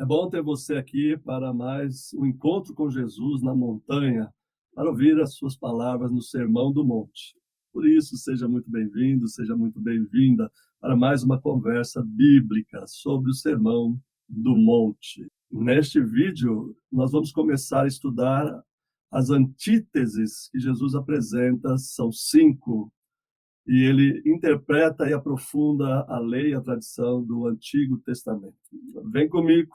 É bom ter você aqui para mais um encontro com Jesus na montanha, para ouvir as suas palavras no Sermão do Monte. Por isso, seja muito bem-vindo, seja muito bem-vinda para mais uma conversa bíblica sobre o Sermão do Monte. Neste vídeo, nós vamos começar a estudar as antíteses que Jesus apresenta, são 5, e ele interpreta e aprofunda a lei e a tradição do Antigo Testamento. Vem comigo.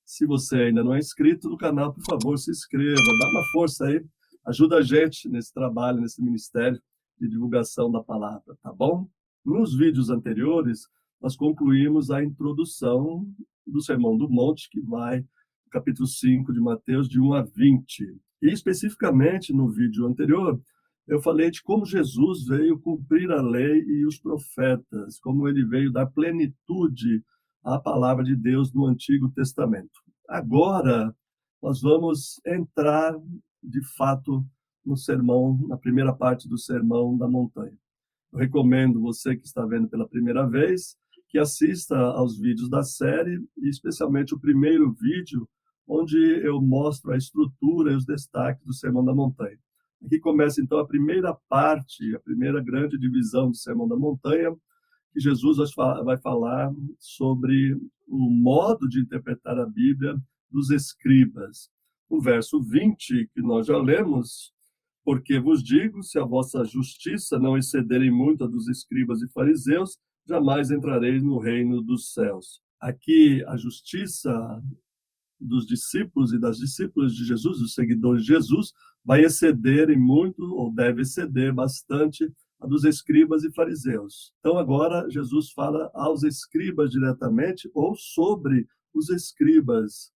Se você ainda não é inscrito no canal, por favor, se inscreva, dá uma força aí, ajuda a gente nesse trabalho, nesse ministério de divulgação da palavra, tá bom? Nos vídeos anteriores, nós concluímos a introdução do Sermão do Monte, que vai do capítulo 5 de Mateus, de 1 a 20. E especificamente no vídeo anterior, eu falei de como Jesus veio cumprir a lei e os profetas, como ele veio dar plenitude à palavra de Deus no Antigo Testamento. Agora, nós vamos entrar, de fato, no sermão, na primeira parte do Sermão da Montanha. Eu recomendo você que está vendo pela primeira vez que assista aos vídeos da série, e especialmente o primeiro vídeo, onde eu mostro a estrutura e os destaques do Sermão da Montanha. Aqui começa, então, a primeira parte, a primeira grande divisão do Sermão da Montanha, que Jesus vai falar sobre o modo de interpretar a Bíblia dos escribas. O verso 20, que nós já lemos, porque vos digo, se a vossa justiça não excederem muito a dos escribas e fariseus, jamais entrareis no reino dos céus. Aqui, a justiça dos discípulos e das discípulas de Jesus, dos seguidores de Jesus, vai exceder em muito, ou deve exceder bastante, a dos escribas e fariseus. Então, agora, Jesus fala aos escribas diretamente, ou sobre os escribas,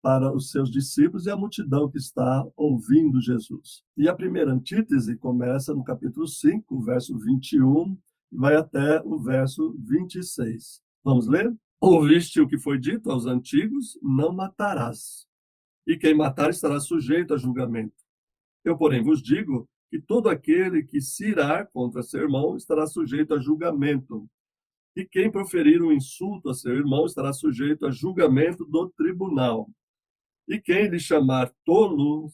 para os seus discípulos e a multidão que está ouvindo Jesus. E a primeira antítese começa no capítulo 5, verso 21, e vai até o verso 26. Vamos ler? Ouviste o que foi dito aos antigos, não matarás. E quem matar estará sujeito a julgamento. Eu, porém, vos digo que todo aquele que se irar contra seu irmão estará sujeito a julgamento. E quem proferir um insulto a seu irmão estará sujeito a julgamento do tribunal. E quem lhe chamar tolo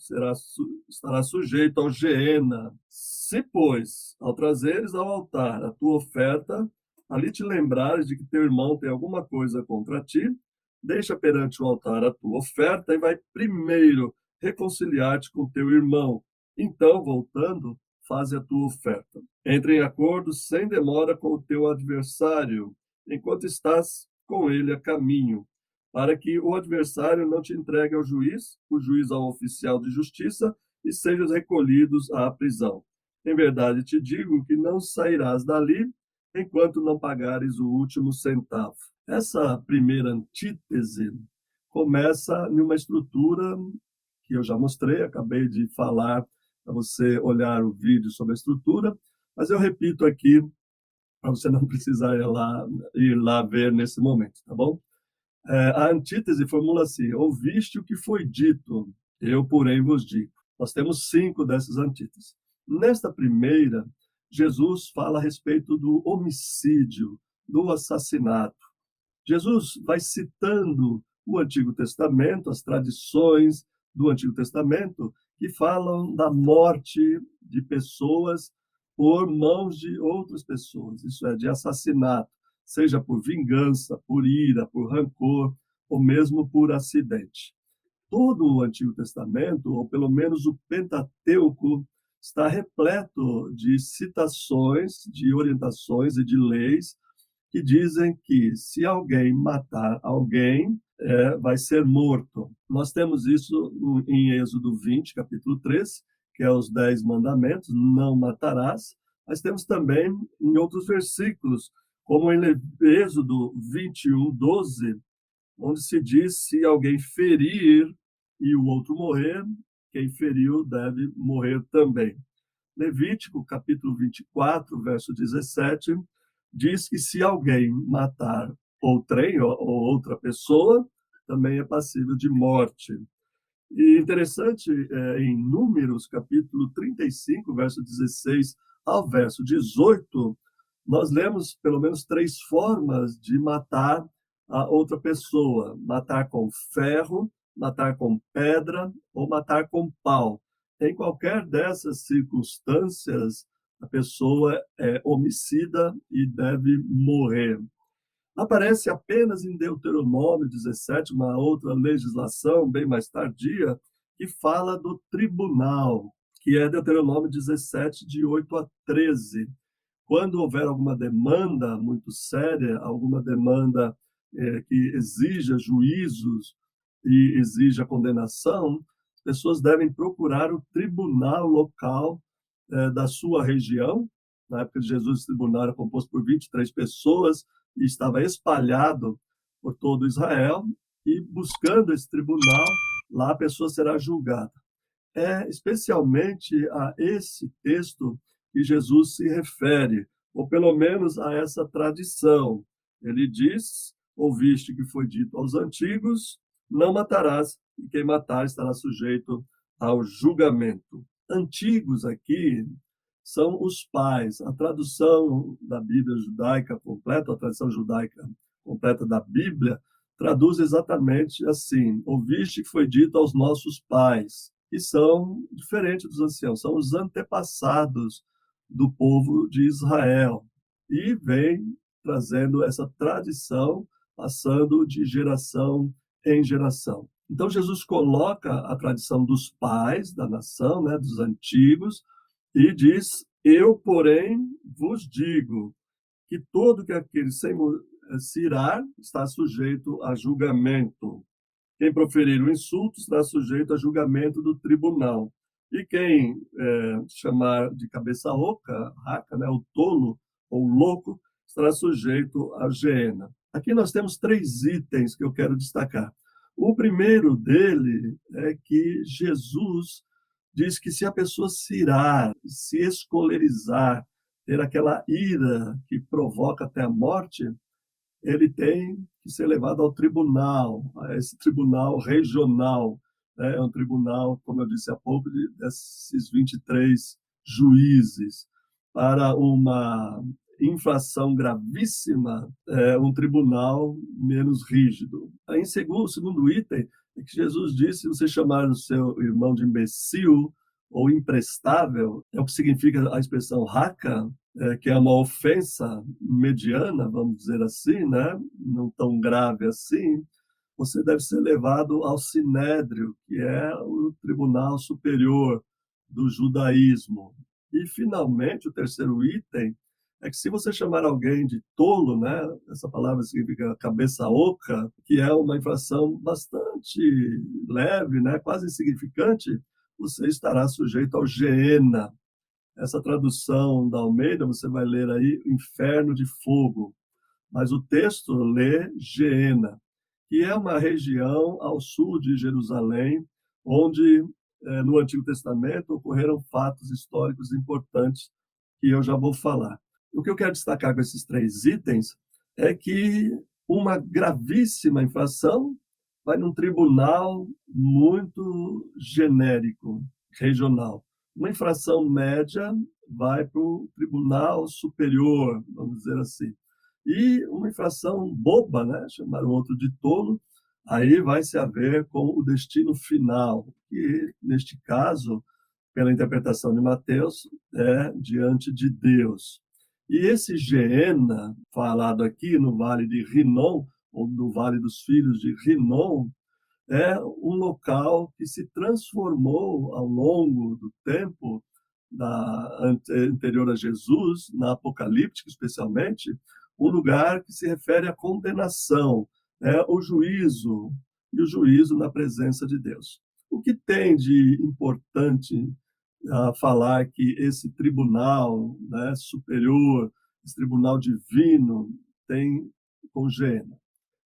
estará sujeito ao geena. Se, pois, ao trazeres ao altar a tua oferta, ali te lembrares de que teu irmão tem alguma coisa contra ti, deixa perante o altar a tua oferta e vai primeiro reconciliar-te com teu irmão. Então, voltando, faze a tua oferta. Entre em acordo sem demora com o teu adversário, enquanto estás com ele a caminho, para que o adversário não te entregue ao juiz, o juiz ao oficial de justiça, e sejam recolhidos à prisão. Em verdade te digo que não sairás dali enquanto não pagares o último centavo. Essa primeira antítese começa numa estrutura que eu já mostrei, acabei de falar para você olhar o vídeo sobre a estrutura, mas eu repito aqui para você não precisar ir lá ver nesse momento, tá bom? A antítese formula assim: ouviste o que foi dito, eu, porém, vos digo. Nós temos 5 dessas antíteses. Nesta primeira, Jesus fala a respeito do homicídio, do assassinato. Jesus vai citando o Antigo Testamento, as tradições do Antigo Testamento, que falam da morte de pessoas por mãos de outras pessoas, isso é, de assassinato, seja por vingança, por ira, por rancor, ou mesmo por acidente. Todo o Antigo Testamento, ou pelo menos o Pentateuco, está repleto de citações, de orientações e de leis que dizem que se alguém matar alguém, vai ser morto. Nós temos isso em Êxodo 20, capítulo 3, que é os 10 mandamentos, não matarás, mas temos também em outros versículos, como em Êxodo 21, 12, onde se diz: se alguém ferir e o outro morrer, quem feriu deve morrer também. Levítico, capítulo 24, verso 17, diz que se alguém matar outrem ou outra pessoa, também é passível de morte. E interessante, em Números, capítulo 35, verso 16 ao verso 18, nós lemos pelo menos 3 formas de matar a outra pessoa, matar com ferro, matar com pedra ou matar com pau. Em qualquer dessas circunstâncias, a pessoa é homicida e deve morrer. Aparece apenas em Deuteronômio 17, uma outra legislação bem mais tardia, que fala do tribunal, que é Deuteronômio 17, de 8 a 13. Quando houver alguma demanda muito séria, alguma demanda que exija juízos e exija condenação, as pessoas devem procurar o tribunal local da sua região. Na época de Jesus, o tribunal era composto por 23 pessoas e estava espalhado por todo Israel, e buscando esse tribunal, lá a pessoa será julgada. É especialmente a esse texto que Jesus se refere, ou pelo menos a essa tradição. Ele diz: ouviste que foi dito aos antigos, não matarás, e quem matar estará sujeito ao julgamento. Antigos aqui são os pais. A tradução da Bíblia judaica completa, a tradução judaica completa da Bíblia, traduz exatamente assim: ouviste que foi dito aos nossos pais, que são diferentes dos anciãos, são os antepassados do povo de Israel, e vem trazendo essa tradição, passando de geração em geração. Então, Jesus coloca a tradição dos pais da nação, né, dos antigos, e diz: eu, porém, vos digo que todo que aquele sem se irar está sujeito a julgamento. Quem proferir o insulto estará sujeito a julgamento do tribunal. E quem chamar de cabeça oca, raca, né, o tolo ou louco, estará sujeito à geena. Aqui nós temos 3 itens que eu quero destacar. O primeiro dele é que Jesus diz que se a pessoa se irar, se escolerizar, ter aquela ira que provoca até a morte, ele tem que ser levado ao tribunal, a esse tribunal regional. Né? É um tribunal, como eu disse há pouco, desses 23 juízes. Para uma infração gravíssima, é um tribunal menos rígido. Aí, o segundo item é que Jesus disse: se você chamar o seu irmão de imbecil ou imprestável, é o que significa a expressão raca, que é uma ofensa mediana, vamos dizer assim, né? Não tão grave assim, você deve ser levado ao Sinédrio, que é o tribunal superior do judaísmo. E, finalmente, o terceiro item é que se você chamar alguém de tolo, né? Essa palavra significa cabeça oca, que é uma infração bastante leve, né? Quase insignificante, você estará sujeito ao Geena. Essa tradução da Almeida, você vai ler aí inferno de fogo, mas o texto lê Geena, que é uma região ao sul de Jerusalém, onde no Antigo Testamento ocorreram fatos históricos importantes que eu já vou falar. O que eu quero destacar com esses 3 itens é que uma gravíssima infração vai num tribunal muito genérico, regional. Uma infração média vai para o tribunal superior, vamos dizer assim. E uma infração boba, né, chamar o outro de tolo, aí vai se haver com o destino final, que, neste caso, pela interpretação de Mateus, é diante de Deus. E esse Geena, falado aqui no Vale de Rinom, ou no Vale dos Filhos de Rinom, é um local que se transformou ao longo do tempo anterior a Jesus, na Apocalíptica especialmente, um lugar que se refere à condenação, o juízo, e o juízo na presença de Deus. O que tem de importante a falar que esse tribunal, né, superior, esse tribunal divino, tem com Geena?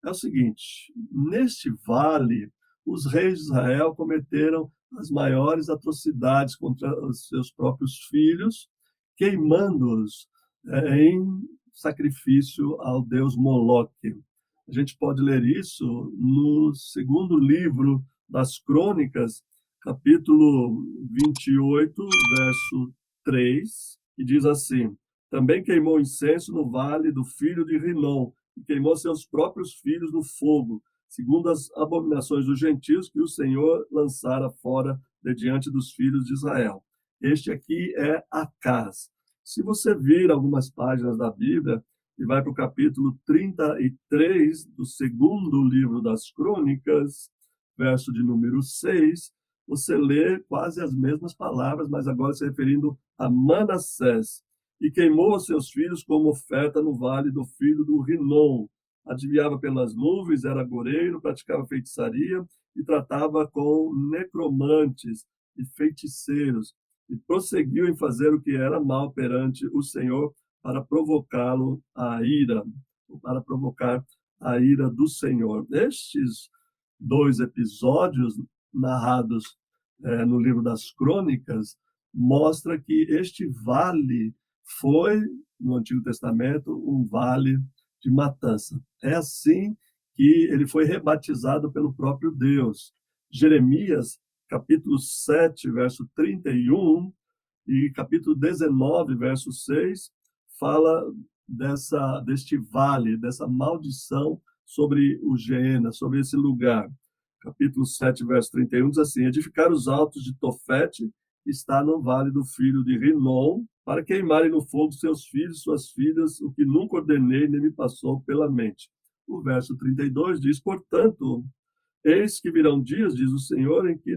É o seguinte: neste vale, os reis de Israel cometeram as maiores atrocidades contra os seus próprios filhos, queimando-os em sacrifício ao deus Moloque. A gente pode ler isso no segundo livro das Crônicas, capítulo 28, verso 3, que diz assim: também queimou incenso no vale do filho de Rinom, e queimou seus próprios filhos no fogo, segundo as abominações dos gentios que o Senhor lançara fora de diante dos filhos de Israel. Este aqui é Acaz. Se você vir algumas páginas da Bíblia e vai para o capítulo 33 do segundo livro das Crônicas, verso de número 6, você lê quase as mesmas palavras, mas agora se referindo a Manassés. E queimou os seus filhos como oferta no vale do filho do Rinom. Adivinhava pelas nuvens, era agoreiro, praticava feitiçaria e tratava com necromantes e feiticeiros. E prosseguiu em fazer o que era mal perante o Senhor para provocá-lo à ira, para provocar a ira do Senhor. Estes dois episódios narrados no livro das Crônicas mostra que este vale foi, no Antigo Testamento, um vale de matança. É assim que ele foi rebatizado pelo próprio Deus. Jeremias, capítulo 7, verso 31, e capítulo 19, verso 6, fala deste vale, dessa maldição sobre o Geena, sobre esse lugar. Capítulo 7, verso 31, diz assim: edificar os altos de Tofete, está no vale do filho de Rinom, para queimarem no fogo seus filhos, suas filhas, o que nunca ordenei nem me passou pela mente. O verso 32 diz: portanto, eis que virão dias, diz o Senhor, em que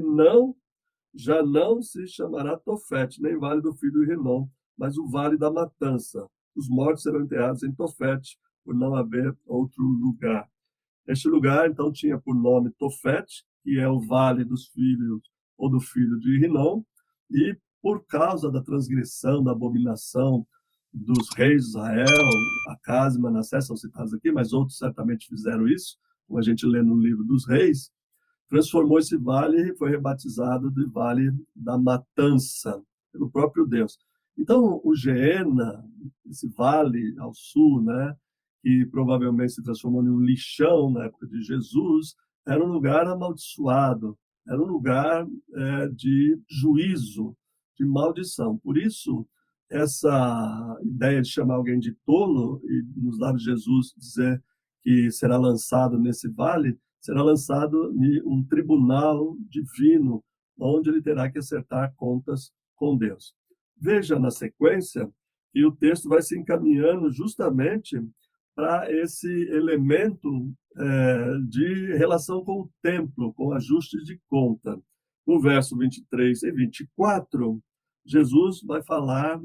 já não se chamará Tofete, nem vale do filho de Rinom, mas o vale da matança. Os mortos serão enterrados em Tofete, por não haver outro lugar. Este lugar, então, tinha por nome Tofete, que é o vale dos filhos, ou do filho de Rinom, e por causa da transgressão, da abominação dos reis de Israel, Acaz e Manassés são citados aqui, mas outros certamente fizeram isso, como a gente lê no livro dos reis, transformou esse vale e foi rebatizado de Vale da Matança, pelo próprio Deus. Então, o Geena, esse vale ao sul, né, que provavelmente se transformou em um lixão na época de Jesus, era um lugar amaldiçoado, era um lugar de juízo, de maldição. Por isso, essa ideia de chamar alguém de tolo e nos lábios de Jesus dizer que será lançado nesse vale, será lançado em um tribunal divino, onde ele terá que acertar contas com Deus. Veja na sequência que o texto vai se encaminhando justamente para esse elemento de relação com o templo, com ajuste de conta. No verso 23 e 24, Jesus vai falar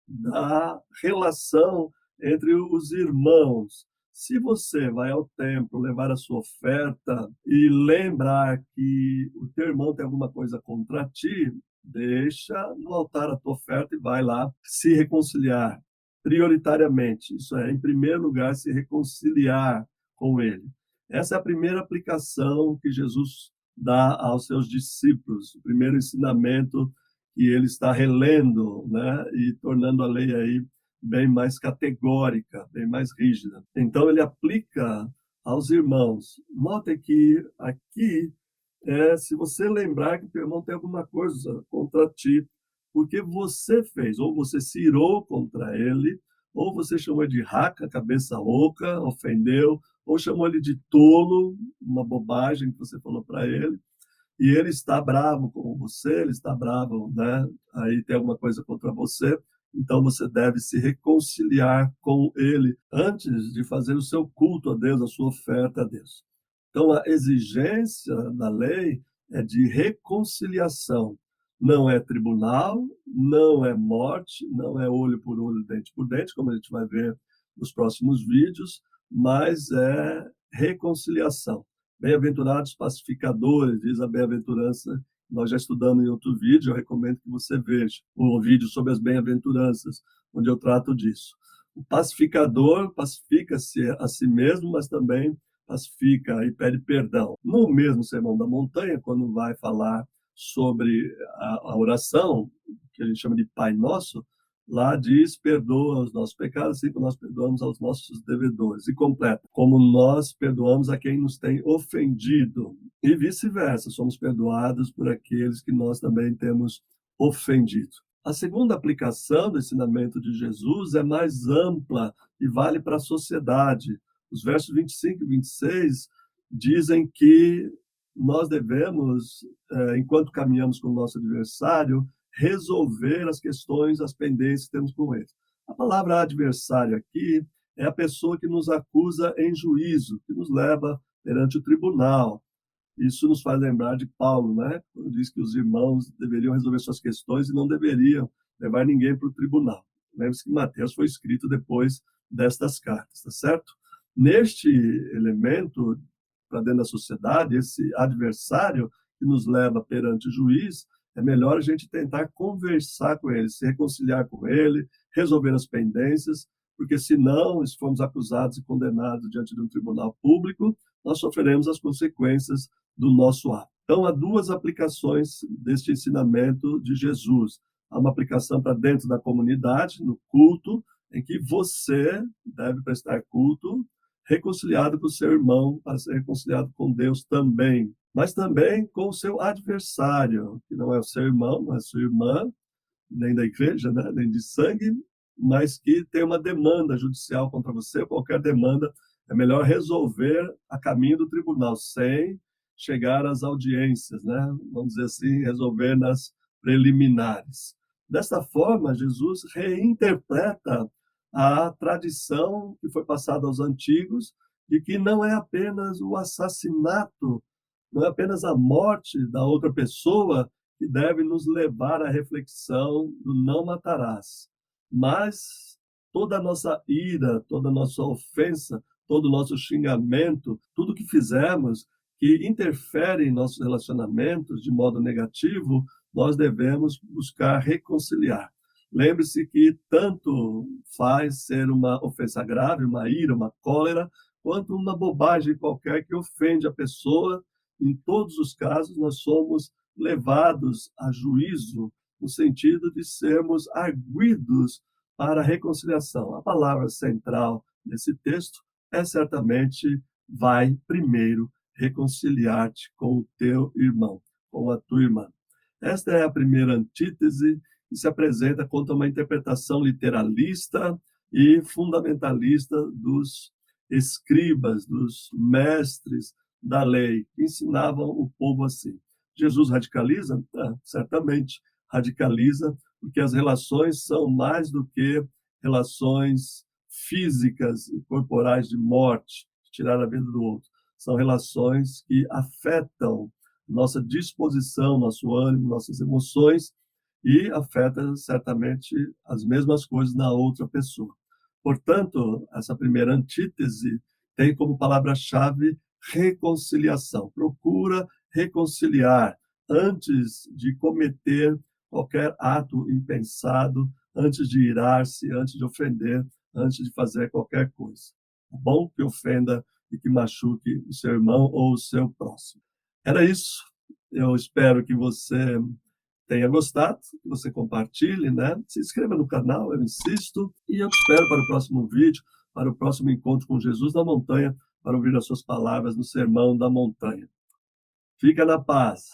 da relação entre os irmãos. Se você vai ao templo levar a sua oferta e lembrar que o teu irmão tem alguma coisa contra ti, deixa no altar a tua oferta e vai lá se reconciliar prioritariamente. Isso é, em primeiro lugar, se reconciliar com ele. Essa é a primeira aplicação que Jesus dá aos seus discípulos, o primeiro ensinamento que ele está relendo, né, e tornando a lei aí bem mais categórica, bem mais rígida. Então ele aplica aos irmãos. Notem que aqui se você lembrar que o teu irmão tem alguma coisa contra ti, porque você fez, ou você se irou contra ele, ou você chamou de raca, cabeça oca, ofendeu, ou chamou ele de tolo, uma bobagem que você falou para ele, e ele está bravo com você, ele está bravo, né? Aí tem alguma coisa contra você, então você deve se reconciliar com ele antes de fazer o seu culto a Deus, a sua oferta a Deus. Então a exigência da lei é de reconciliação. Não é tribunal, não é morte, não é olho por olho, dente por dente, como a gente vai ver nos próximos vídeos, mas é reconciliação. Bem-aventurados pacificadores, diz a bem-aventurança. Nós já estudamos em outro vídeo, eu recomendo que você veja o vídeo sobre as bem-aventuranças, onde eu trato disso. O pacificador pacifica-se a si mesmo, mas também pacifica e pede perdão. No mesmo Sermão da Montanha, quando vai falar sobre a oração, que a gente chama de Pai Nosso, lá diz: perdoa os nossos pecados, assim como nós perdoamos aos nossos devedores. E completa: como nós perdoamos a quem nos tem ofendido. E vice-versa, somos perdoados por aqueles que nós também temos ofendido. A segunda aplicação do ensinamento de Jesus é mais ampla e vale para a sociedade. Os versos 25 e 26 dizem que nós devemos, enquanto caminhamos com o nosso adversário, resolver as questões, as pendências que temos com ele. A palavra adversário aqui é a pessoa que nos acusa em juízo, que nos leva perante o tribunal. Isso nos faz lembrar de Paulo, né? Quando diz que os irmãos deveriam resolver suas questões e não deveriam levar ninguém para o tribunal. Lembre-se que Mateus foi escrito depois destas cartas, tá certo? Neste elemento, para dentro da sociedade, esse adversário que nos leva perante o juiz, é melhor a gente tentar conversar com ele, se reconciliar com ele, resolver as pendências, porque senão, se formos acusados e condenados diante de um tribunal público, nós sofreremos as consequências do nosso ato. Então, há duas aplicações deste ensinamento de Jesus. Há uma aplicação para dentro da comunidade, no culto, em que você deve prestar culto reconciliado com o seu irmão, para ser reconciliado com Deus também, mas também com o seu adversário, que não é o seu irmão, não é a sua irmã, nem da igreja, né? Nem de sangue, mas que tem uma demanda judicial contra você, qualquer demanda, é melhor resolver a caminho do tribunal, sem chegar às audiências, né? Vamos dizer assim, resolver nas preliminares. Desta forma, Jesus reinterpreta a tradição que foi passada aos antigos de que não é apenas o assassinato, não é apenas a morte da outra pessoa que deve nos levar à reflexão do não matarás, mas toda a nossa ira, toda a nossa ofensa, todo o nosso xingamento, tudo que fizermos que interfere em nossos relacionamentos de modo negativo, nós devemos buscar reconciliar. Lembre-se que tanto faz ser uma ofensa grave, uma ira, uma cólera, quanto uma bobagem qualquer que ofende a pessoa. Em todos os casos, nós somos levados a juízo, no sentido de sermos arguidos para a reconciliação. A palavra central desse texto é certamente: vai primeiro reconciliar-te com o teu irmão, com a tua irmã. Esta é a primeira antítese que se apresenta contra uma interpretação literalista e fundamentalista dos escribas, dos mestres da lei, que ensinavam o povo assim. Jesus radicaliza? Certamente radicaliza, porque as relações são mais do que relações físicas e corporais de morte, de tirar a vida do outro. São relações que afetam nossa disposição, nosso ânimo, nossas emoções, e afeta certamente as mesmas coisas na outra pessoa. Portanto, essa primeira antítese tem como palavra-chave reconciliação. Procura reconciliar antes de cometer qualquer ato impensado, antes de irar-se, antes de ofender, antes de fazer qualquer coisa. É bom que ofenda e que machuque o seu irmão ou o seu próximo. Era isso. Eu espero que você tenha gostado, que você compartilhe, né? Se inscreva no canal, eu insisto, e eu te espero para o próximo vídeo, para o próximo encontro com Jesus na montanha, para ouvir as suas palavras no Sermão da Montanha. Fica na paz.